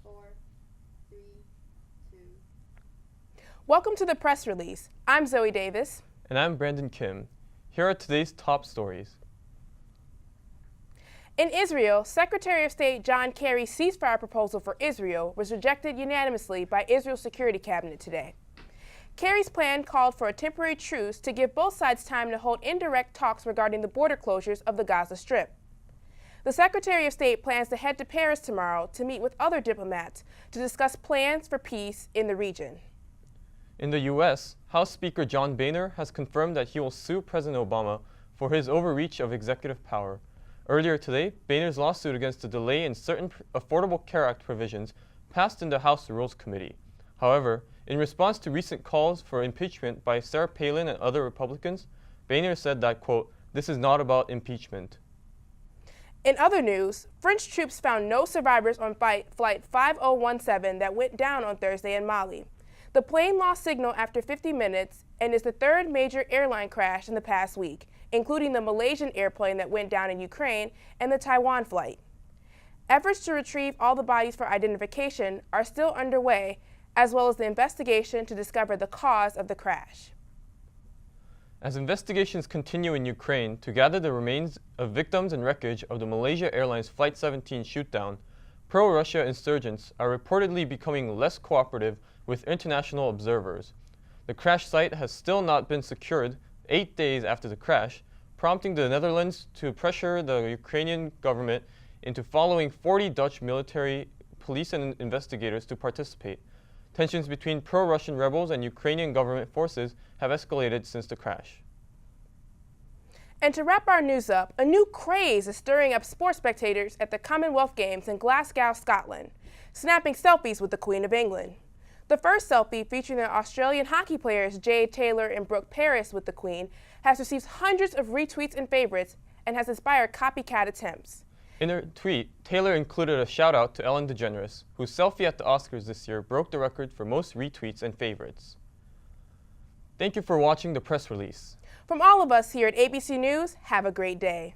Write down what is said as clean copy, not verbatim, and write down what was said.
4, 3, 2. Welcome to the press release. I'm Zoe Davis. And I'm Brandon Kim. Here are today's top stories. In Israel, Secretary of State John Kerry's ceasefire proposal for Israel was rejected unanimously by Israel's Security Cabinet today. Kerry's plan called for a temporary truce to give both sides time to hold indirect talks regarding the border closures of the Gaza Strip. The Secretary of State plans to head to Paris tomorrow to meet with other diplomats to discuss plans for peace in the region. In the U.S., House Speaker John Boehner has confirmed that he will sue President Obama for his overreach of executive power. Earlier today, Boehner's lawsuit against the delay in certain Affordable Care Act provisions passed in the House Rules Committee. However, in response to recent calls for impeachment by Sarah Palin and other Republicans, Boehner said that, quote, "This is not about impeachment." In other news, French troops found no survivors on Flight 5017 that went down on Thursday in Mali. The plane lost signal after 50 minutes and is the third major airline crash in the past week, including the Malaysian airplane that went down in Ukraine and the Taiwan flight. Efforts to retrieve all the bodies for identification are still underway, as well as the investigation to discover the cause of the crash. As investigations continue in Ukraine to gather the remains of victims and wreckage of the Malaysia Airlines Flight 17 shootdown, pro-Russia insurgents are reportedly becoming less cooperative with international observers. The crash site has still not been secured 8 days after the crash, prompting the Netherlands to pressure the Ukrainian government into following 40 Dutch military, police, and investigators to participate. Tensions between pro-Russian rebels and Ukrainian government forces have escalated since the crash. And to wrap our news up, a new craze is stirring up sports spectators at the Commonwealth Games in Glasgow, Scotland, snapping selfies with the Queen of England. The first selfie, featuring the Australian hockey players Jade Taylor and Brooke Paris with the Queen, has received hundreds of retweets and favorites and has inspired copycat attempts. In her tweet, Taylor included a shout-out to Ellen DeGeneres, whose selfie at the Oscars this year broke the record for most retweets and favorites. Thank you for watching the press release. From all of us here at ABC News, have a great day.